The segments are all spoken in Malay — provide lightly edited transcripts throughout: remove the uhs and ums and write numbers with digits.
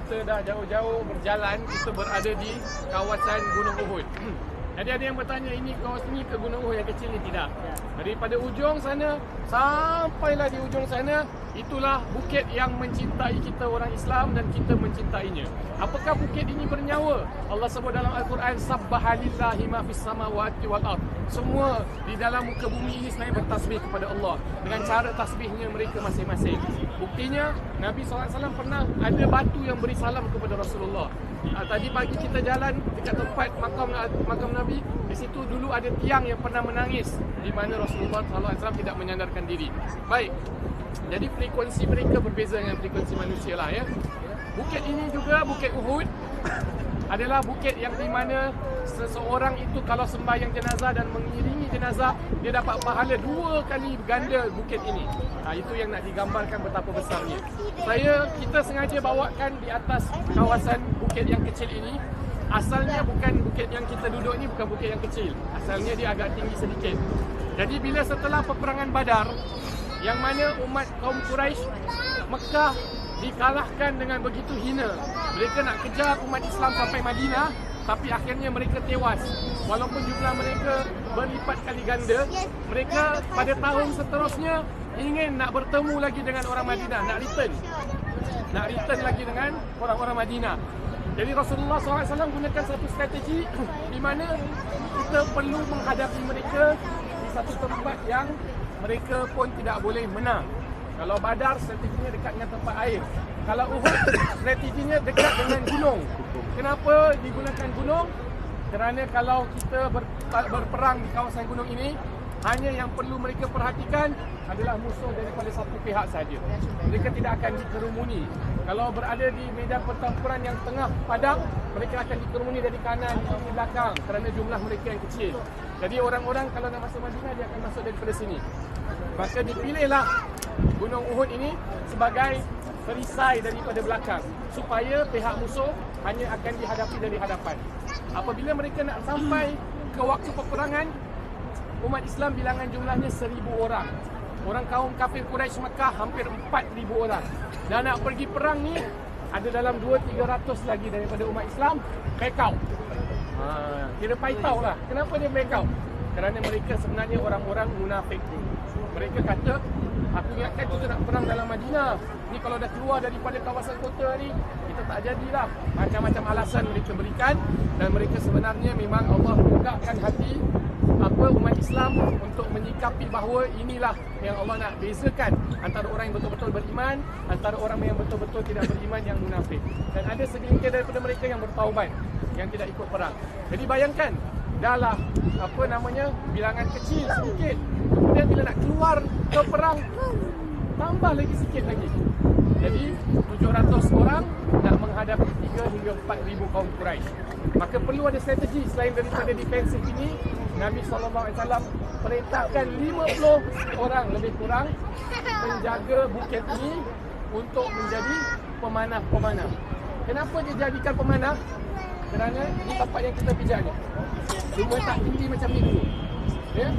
kita dah jauh-jauh berjalan, kita berada di kawasan Gunung Uhud. Jadi ada yang bertanya, ini kawasan ni ke Gunung Uhud yang kecil ni? Tidak. Daripada ujung sana sampailah di ujung sana, itulah bukit yang mencintai kita orang Islam dan kita mencintainya. Apakah bukit ini bernyawa? Allah sebut dalam Al-Quran, Sabbahalillahi ma fis samawati wal ard. Semua di dalam muka bumi ini sebenarnya bertasbih kepada Allah dengan cara tasbihnya mereka masing-masing. Buktinya Nabi SAW pernah ada batu yang beri salam kepada Rasulullah. Tadi pagi kita jalan dekat tempat makam Nabi. Di situ dulu ada tiang yang pernah menangis, di mana Rasulullah SAW tidak menyandarkan diri. Baik, jadi frekuensi mereka berbeza dengan frekuensi manusia lah ya. Bukit ini juga, Bukit Uhud adalah bukit yang di mana seseorang itu kalau sembahyang jenazah dan mengiringi jenazah, dia dapat pahala 2 kali ganda bukit ini. Itu yang nak digambarkan betapa besarnya. Kita sengaja bawakan di atas kawasan bukit yang kecil ini. Asalnya bukan bukit yang kita duduk ni, bukan bukit yang kecil. Asalnya dia agak tinggi sedikit. Jadi bila setelah peperangan Badar, yang mana umat kaum Quraisy Mekah dikalahkan dengan begitu hina. Mereka nak kejar umat Islam sampai Madinah, tapi akhirnya mereka tewas. Walaupun jumlah mereka berlipat kali ganda, mereka pada tahun seterusnya ingin nak bertemu lagi dengan orang Madinah, nak return lagi dengan orang-orang Madinah. Jadi Rasulullah SAW gunakan satu strategi di mana kita perlu menghadapi mereka di satu tempat yang mereka pun tidak boleh menang. Kalau Badar, strateginya dekat dengan tempat air. Kalau Uhud, strateginya dekat dengan gunung. Kenapa digunakan gunung? Kerana kalau kita berperang di kawasan gunung ini, hanya yang perlu mereka perhatikan adalah musuh daripada satu pihak saja. Mereka tidak akan dikerumuni. Kalau berada di medan pertempuran yang tengah padang, mereka akan dikerumuni dari kanan, dari belakang kerana jumlah mereka yang kecil. Jadi orang-orang kalau nak masuk Madinah, dia akan masuk daripada sini. Maka dipilihlah Gunung Uhud ini sebagai perisai daripada belakang, supaya pihak musuh hanya akan dihadapi dari hadapan. Apabila mereka nak sampai ke waktu peperangan, umat Islam bilangan jumlahnya 1,000 orang. Orang kaum kafir Quraisy Mekah hampir 4,000 orang. Dan nak pergi perang ni ada dalam 200-300 lagi daripada umat Islam back out. Kira paitau lah. Kenapa dia back out? Kerana mereka sebenarnya orang-orang munafik. Mereka kata, aku ingatkan kita nak perang dalam Madinah. Ni kalau dah keluar daripada kawasan kota ni, kita tak jadilah. Macam-macam alasan mereka berikan. Dan mereka sebenarnya memang Allah bukakan hati umat Islam untuk menyikapi bahawa inilah yang Allah nak bezakan antara orang yang betul-betul beriman, antara orang yang betul-betul tidak beriman, yang munafik. Dan ada segelintir daripada mereka yang bertaubat, yang tidak ikut perang. Jadi bayangkan, dahlah bilangan kecil sedikit, kemudian bila nak keluar ke perang, tambah lagi sikit lagi. Jadi 700 orang nak menghadapi 3 hingga 4,000 kaum Quraisy. Maka perlu ada strategi selain daripada defensif ini. Nabi SAW perintahkan 50 orang lebih kurang menjaga bukit ini untuk menjadi pemanah-pemanah. Kenapa dia jadikan pemanah? Kerana ini tempat yang kita pijak ni, cuma tak tinggi macam ni dulu, ya?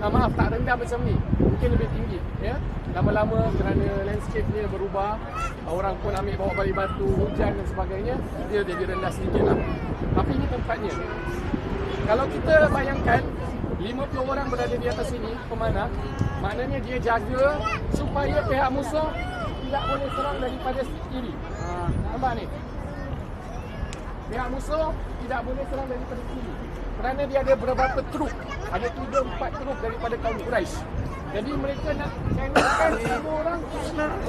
Maaf, tak rendah macam ni, mungkin lebih tinggi, ya? Lama-lama kerana landscape ni berubah, orang pun ambil bawa balik batu, hujan dan sebagainya, dia jadi rendah sedikit lah. Tapi ini tempatnya. Kalau kita bayangkan 50 orang berada di atas sini, pemanah, maknanya dia jaga supaya pihak musuh tidak boleh serang daripada kiri. Nampak ni? Pihak musuh tidak boleh serang daripada kiri. Kerana dia ada beberapa truk, ada 3-4 truk daripada kaum Quraisy. Jadi mereka nak channelkan semua orang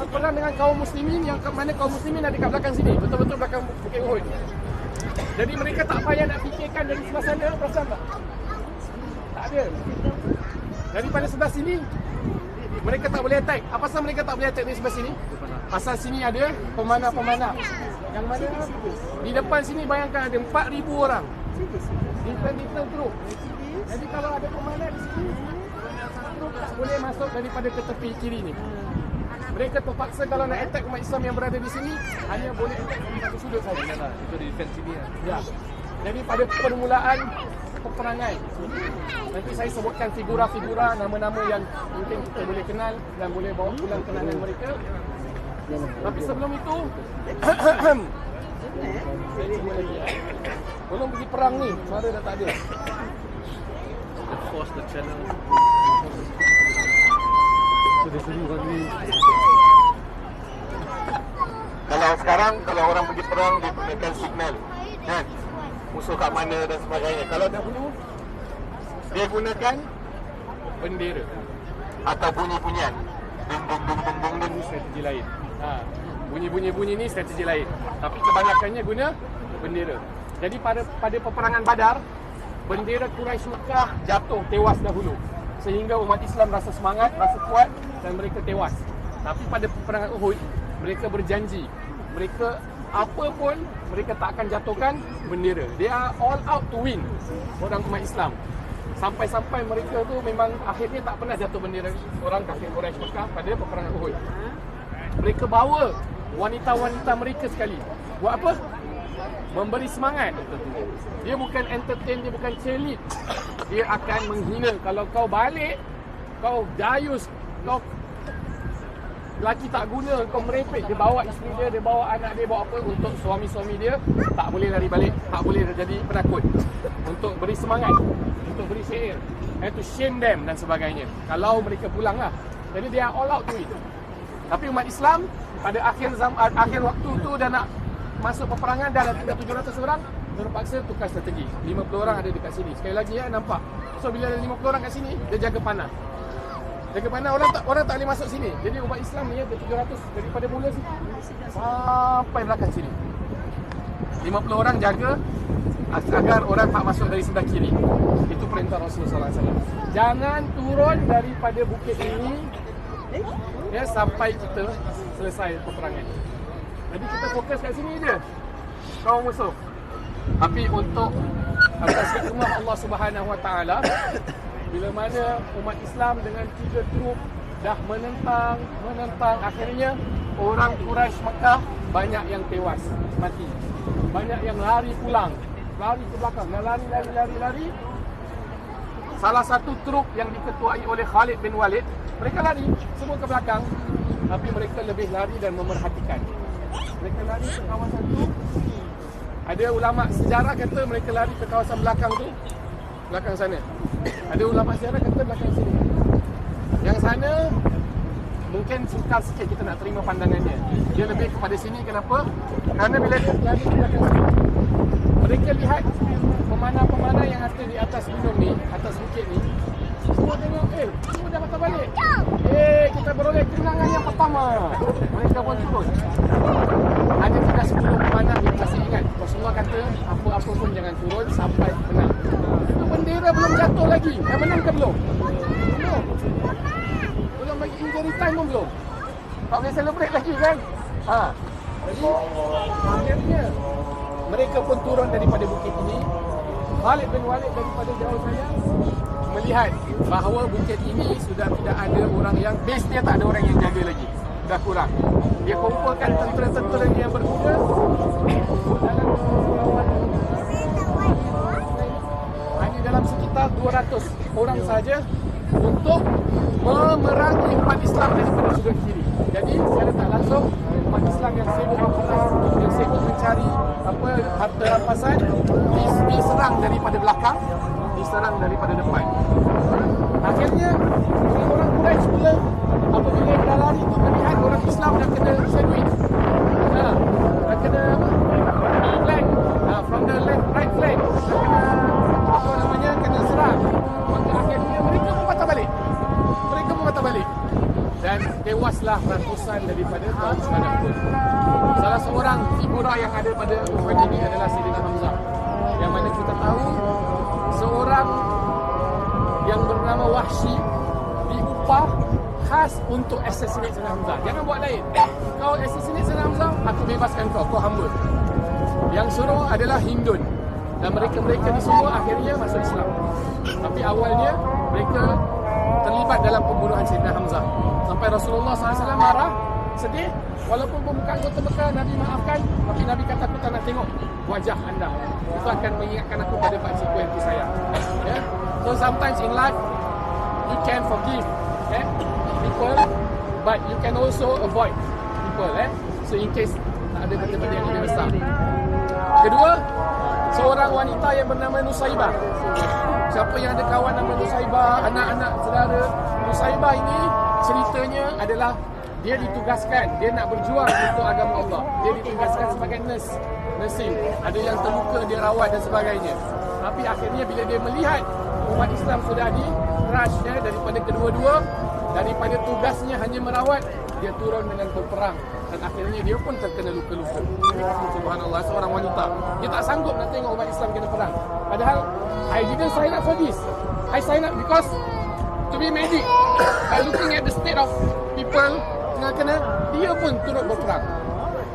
berperang dengan kaum muslimin, yang mana kaum muslimin ada kat belakang sini, betul-betul belakang Bukit Uhud. Jadi mereka tak payah nak fikirkan dari sebelah sana, perasan tak? Tak ada. Daripada sebelah sini, mereka tak boleh attack. Apa pasal mereka tak boleh attack dari sebelah sini? Pasal sini ada pemanah-pemanah. Yang mana di depan sini bayangkan ada 4,000 orang. Different truk. Jadi kalau ada pemanah di sini, truk tak boleh masuk daripada ke tepi kiri ni. Mereka terpaksa kalau nak attack umat Islam yang berada di sini, hanya boleh attack dari satu sudut saja. Itu di defense sini ya. Ya. Jadi pada permulaan peperangan, nanti saya sebutkan figura-figura, nama-nama yang mungkin kita boleh kenal dan boleh bawa pulang kenangan mereka. Tapi sebelum itu, Cuba lagi ya. Belum pergi perang ni, suara dah tak ada. Force the channel. Sudah seru lagi. Kalau sekarang, kalau orang pergi perang, dia gunakan signal, kan? Musuh kat mana dan sebagainya. Kalau dahulu, dia gunakan Bendera. atau bunyi-bunyian. Dung dung dung dung dung dung. Ini strategi lain. Bunyi-bunyi ni strategi lain. Tapi kebanyakannya guna bendera. Jadi pada peperangan Badar, bendera Quraisy Mekah jatuh, tewas dahulu. Sehingga umat Islam rasa semangat, rasa kuat dan mereka tewas. Tapi pada peperangan Uhud, mereka berjanji, mereka apa pun mereka tak akan jatuhkan bendera. They are all out to win, orang umat Islam. Sampai-sampai mereka tu memang akhirnya tak pernah jatuh bendera orang kafir Quraisy Mekah pada peperangan Uhud. Mereka bawa wanita-wanita mereka sekali. Buat apa? Memberi semangat. Dia bukan entertain, dia bukan cheerlead. Dia akan menghina. Kalau kau balik, kau dayus, kau lelaki tak guna, kau merepek. Dia bawa isteri dia, dia bawa anak dia, bawa apa untuk suami-suami dia. Tak boleh lari balik, tak boleh jadi penakut. Untuk beri semangat, untuk beri syair, and to shame them dan sebagainya. Kalau mereka pulang lah. Jadi dia all out to it. Tapi umat Islam pada akhir waktu tu dah nak masuk peperangan, dah ada tinggal 700 orang, terpaksa tukar strategi. 50 orang ada dekat sini. Sekali lagi ya, nampak. So bila ada 50 orang kat sini, dia jaga panah. Jaga panah, orang tak boleh masuk sini. Jadi umat Islam ni ada 700 daripada mula sini sampai belakang sini. 50 orang jaga agar orang tak masuk dari sebelah kiri. Itu perintah Rasulullah SAW. Jangan turun daripada bukit ini ya, sampai kita selesai peperangan. Jadi kita fokus kat sini je, kaum musuh. Tapi untuk atas hikmah Allah Subhanahu Wa Taala, bila mana umat Islam dengan 3 trup dah menentang, akhirnya orang Quraisy Mekah banyak yang tewas, mati. Banyak yang lari pulang, lari ke belakang, lari. Salah satu trup yang diketuai oleh Khalid bin Walid, mereka lari semua ke belakang, tapi mereka lebih lari dan memerhatikan. Mereka lari ke kawasan tu. Ada ulama sejarah kata mereka lari ke kawasan belakang tu, belakang sana. Ada ulama sejarah kata belakang sini. Yang sana mungkin sukar sikit kita nak terima pandangannya. Dia lebih kepada sini. Kenapa? Kerana bila dia lari ke belakang sini, mereka lihat pemanah-pemanah yang ada di atas gunung ni, atas bukit ni, semua tengok, semua dah patah balik. Kita beroleh kemenangan yang pertama. Mereka pun turun. Ada juga 10 pemanah yang masih ingat. Rasulullah kata, apa-apa pun jangan turun sampai menang. Itu bendera belum jatuh lagi. Dah menang ke belum? Belum. Belum bagi injury time pun belum. Tak boleh celebrate lagi kan? Jadi, akhirnya mereka pun turun daripada bukit ini. Khalid bin Walid daripada jauh saya melihat bahawa bukit ini sudah tidak ada orang yang, base dia tak ada orang yang jaga lagi. Dah kurang. Dia kumpulkan tentera-tentera yang berkuda dalam hanya dalam sekitar 200 orang saja untuk memerangi umat Islam daripada sudut kiri. Jadi secara tak langsung umat Islam yang sibuk berperang, yang sibuk mencari harta rampasan, diserang daripada belakang, diserang daripada depan. Akhirnya orang Quraisy pula apabila dah lari tu melihat orang Islam dah kena sandwich. Dah kena flank, from the right flank, dah kena serang. Maka akhirnya mereka pun patah balik. Dan tewaslah ratusan daripada kaum Islam pun. Salah seorang figura yang ada pada Uhud ini adalah Sayyidina Hamzah. Yang mana kita tahu seorang yang bernama Wahsy diupah khas untuk assassinate Sayyidina Hamzah. Jangan buat lain. Kau assassinate Sayyidina Hamzah, aku bebaskan kau hamba. Yang suruh adalah Hindun. Dan mereka ni semua akhirnya masuk Islam. Tapi awalnya mereka terlibat dalam pembunuhan Sayyidina Hamzah. Sampai Rasulullah SAW marah, sedih. Walaupun pembukaan kota Mekah, Nabi maafkan. Tapi Nabi kata, aku tak nak tengok wajah anda. Itu akan mengingatkan aku pada pakcikku yang disayang. Yeah? So sometimes in life, you can forgive people, but you can also avoid people. So in case tak ada benda-benda yang lebih besar. Kedua seorang wanita yang bernama Nusaibah. Siapa yang ada kawan nama Nusaibah, anak-anak saudara Nusaibah ini, ceritanya adalah dia ditugaskan, dia nak berjuang untuk agama Allah. Dia ditugaskan sebagai nursing. Ada yang terluka, dia rawat dan sebagainya. Tapi akhirnya bila dia melihat umat Islam sudah di-crush daripada kedua-dua, daripada tugasnya hanya merawat, dia turun dengan berperang. Dan akhirnya dia pun terkena luka-luka. Subhanallah, seorang wanita. Dia tak sanggup nak tengok umat Islam kena perang. Padahal, I didn't sign up for this. I sign up because to be medic. By looking at the state of people kena, dia pun turut berperang.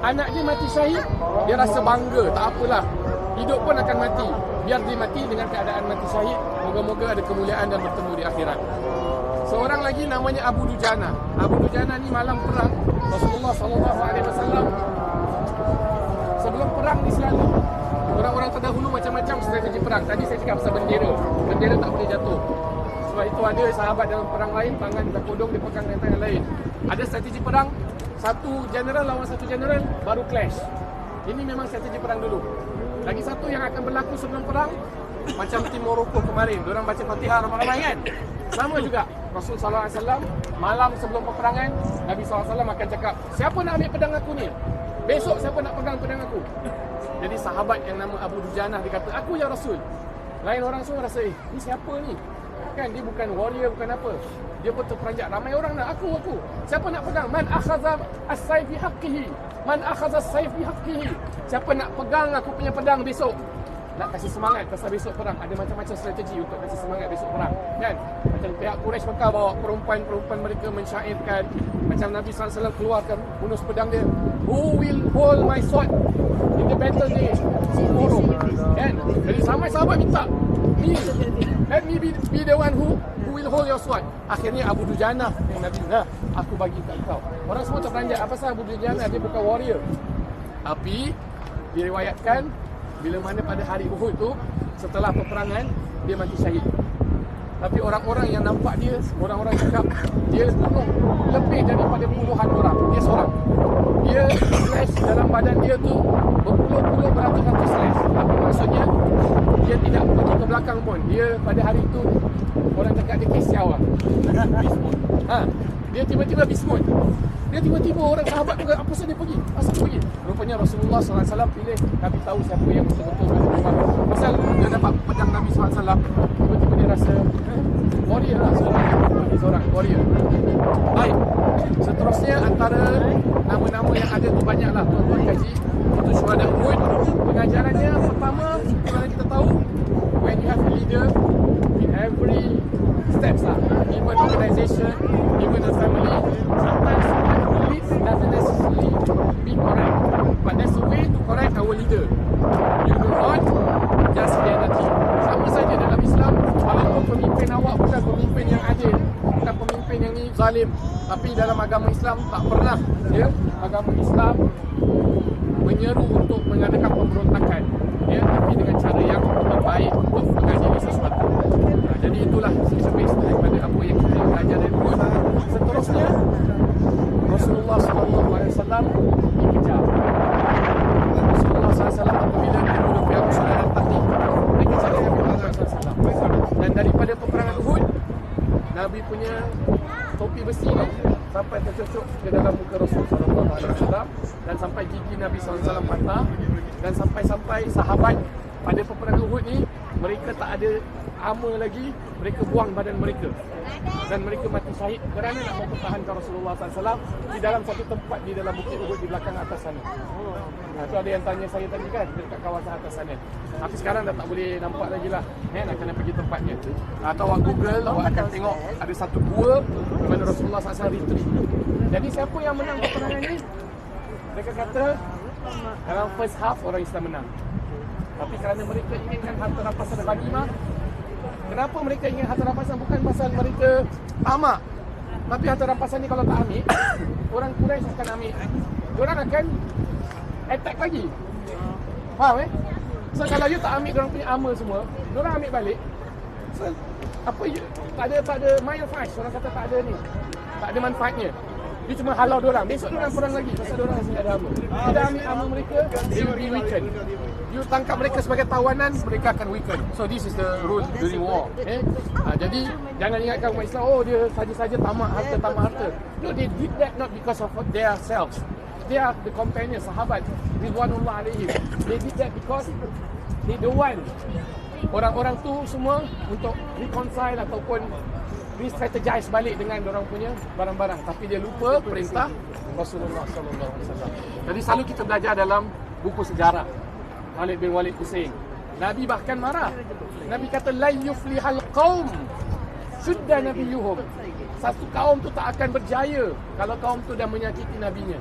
Anak dia mati syahid, dia rasa bangga, tak apalah. Hidup pun akan mati. Biar dia mati dengan keadaan mati syahid. Moga-moga ada kemuliaan dan bertemu di akhirat. Seorang lagi namanya Abu Dujana. Abu Dujana ni malam perang Rasulullah SAW. Sebelum perang ni selalu orang-orang terdahulu macam-macam strategi perang. Tadi saya cakap pasal bendera. Bendera tak boleh jatuh. Sebab itu ada sahabat dalam perang lain, tangan berkodong dipegang dengan tangan lain. Ada strategi perang, satu general lawan satu general, baru clash. Ini memang strategi perang dulu. Lagi satu yang akan berlaku sebelum perang, macam tim Morocco kemarin, diorang baca Fatihah ramai-ramai kan. Sama juga Rasul SAW malam sebelum peperangan, Nabi SAW akan cakap, siapa nak ambil pedang aku ni? Besok siapa nak pegang pedang aku? Jadi sahabat yang nama Abu Dujana dia kata, aku ya Rasul. Lain orang semua rasa, ni siapa ni? Kan dia bukan warrior, bukan apa. Dia pun terperanjat, ramai orang nak aku. Siapa nak pegang? Man akhaza as-sayf bi haqqihi. Man akhaza as-sayf bi haqqihi. Siapa nak pegang aku punya pedang besok? Nak kasih semangat pasal besok perang. Ada macam-macam strategi untuk kasih semangat besok perang, kan? Macam pihak Quraisy Mekah bawa perempuan-perempuan mereka mensyairkan. Macam Nabi SAW keluarkan hunus pedang dia. Who will hold my sword in the battle day tomorrow? Kan? Jadi sampai sahabat minta, let me be the one who will hold your sword. Akhirnya Abu Dujana yang Nabi, aku bagi kat kau. Orang semua terperanjat, apa pasal Abu Dujana dia bukan warrior. Tapi diriwayatkan bila mana pada hari Uhud tu, setelah peperangan, dia mati syahid. Tapi orang-orang yang nampak dia, orang-orang cakap dia bunuh lebih daripada puluhan orang. Dia seorang. Dia slash dalam badan dia tu berpuluh-puluh beratus-ratus slash. Tapi maksudnya dia tidak pergi ke belakang pun. Dia pada hari tu orang cakap dia kesiau lah. Bismut. Dia tiba-tiba bismut. Dia tiba-tiba orang sahabat tu, apa sahaja dia pergi? Asal dia pergi? Rupanya Rasulullah SAW pilih Nabi tahu siapa yang betul-betul berjuang. Pasal dia dapat pedang Nabi SAW, tiba-tiba dia rasa warrior lah, seorang warrior. Baik, seterusnya antara nama-nama yang ada tu banyaklah tuan-tuan kaji. Itu syuhada Uhud. Pengajarannya pertama, kerana kita tahu when you have a leader in every steps lah, even organisation, even the family, sometimes lead doesn't necessarily be correct, but there's a way to correct our leader. You do not just be the team. Sama saja dalam Islam, walaupun pemimpin awak bukan pemimpin yang adil, bukan pemimpin yang ni zalim, tapi dalam agama Islam tak pernah agama Islam menyeru untuk mengadakan pemberontakan, tapi dengan cara yang terbaik untuk mengakhiri sesuatu. Jadi itulah space daripada apa yang kita belajar dari Uhud. Seterusnya Rasulullah SAW dikejar. Rasulullah SAW apabila kedua pihak musuh datang ni, mereka cari Nabi Muhammad SAW. Dan daripada peperangan Uhud, Nabi punya topi besi ni sampai tercucuk ke dalam muka Rasulullah SAW, dan sampai gigi Nabi SAW patah, dan sampai-sampai sahabat pada peperangan Uhud ni mereka tak ada armor lagi, mereka buang badan mereka dan mereka mati syahid kerana nak mempertahankan Rasulullah SAW di dalam satu tempat di dalam bukit Uhud di belakang atas sana. Itu ada yang tanya saya tadi kan, dekat kawasan atas sana. Tapi sekarang dah tak boleh nampak lagi lah, nak kena pergi tempatnya. Atau awak Google, awak akan tengok ada satu gua di mana Rasulullah SAW retreat. Jadi siapa yang menang peperangan ni? Mereka kata dalam first half orang Islam menang. Tapi kerana mereka inginkan harta rampasan dan ghanimah. Kenapa mereka ingin harta rampasan? Bukan pasal mereka tamak, tapi harta rampasan ni kalau tak ambil, orang Quraisy akan ambil. Diorang akan attack lagi. Faham So kalau you tak ambil diorang punya armor semua, diorang ambil balik. So apa tak ada manfaat. Orang kata tak ada ni, tak ada manfaatnya. Dia cuma halau diorang. Besok diorang perang lagi pasal diorang masih ada armor. Kita ambil armor mereka, they will be weakened. You tangkap mereka sebagai tawanan, mereka akan weaken. So this is the rule during war. Jadi jangan ingatkan umat Islam, oh dia saja-saja tamak harta. No, they did that not because of their selves. They are the companions, sahabat Ridwanullah alaihim. They did that because they don't want orang-orang tu semua untuk reconcile ataupun re-strategize balik dengan orang punya barang-barang, tapi dia lupa perintah Rasulullah sallallahu alaihi wasallam. Jadi selalu kita belajar dalam buku sejarah Khalid bin Walid pusing. Nabi bahkan marah. Nabi kata la yuflihal qaum syudda nabiyuhum. Satu kaum tu tak akan berjaya kalau kaum tu dah menyakiti nabinya.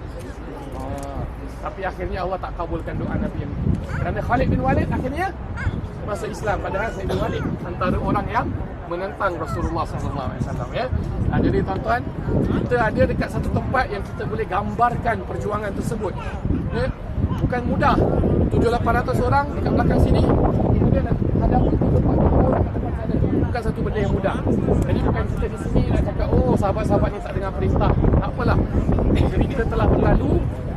Tapi akhirnya Allah tak kabulkan doa Nabi yang itu. Kerana Khalid bin Walid akhirnya masuk Islam, padahal Khalid bin Walid antara orang yang menentang Rasulullah SAW, ya. Jadi tuan-tuan, kita ada dekat satu tempat yang kita boleh gambarkan perjuangan tersebut, ya. Bukan mudah. 700-800 orang dekat belakang sini, kemudian nak hadapi 40 orang kat depan sana. Bukan satu benda yang mudah. Jadi bukan kita di sini nak cakap, oh sahabat-sahabat ni tak dengar perintah. Tak apalah. Jadi kita telah berlalu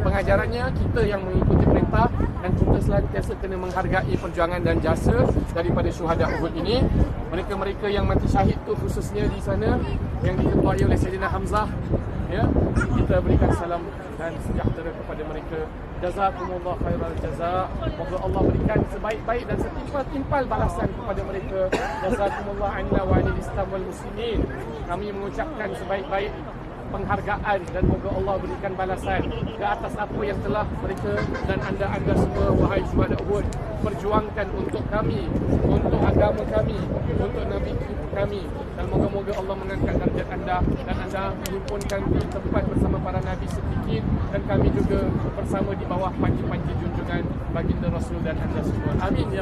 pengajarannya, kita yang mengikuti perintah, dan kita sentiasa kena menghargai perjuangan dan jasa daripada syuhada Uhud ini. Mereka-mereka yang mati syahid tu khususnya di sana yang diketuai oleh Sayyidina Hamzah, ya, kita berikan salam dan sejahtera kepada mereka. Jazakumullah khairal jaza. Moga Allah berikan sebaik-baik dan setimpal-timpal balasan kepada mereka. Jazakumullah anna wa anil Islam wal muslimin. Kami mengucapkan sebaik-baik penghargaan dan moga Allah berikan balasan ke atas apa yang telah mereka dan anda semua, wahai syuhada Uhud, perjuangkan untuk kami, untuk agama kami, untuk Nabi kami. Dan moga-moga Allah mengangkat darjat anda dan anda menghimpunkan di tempat bersama para Nabi sedikit, dan kami juga bersama di bawah panji-panji junjungan baginda Rasul dan anda semua. Amin ya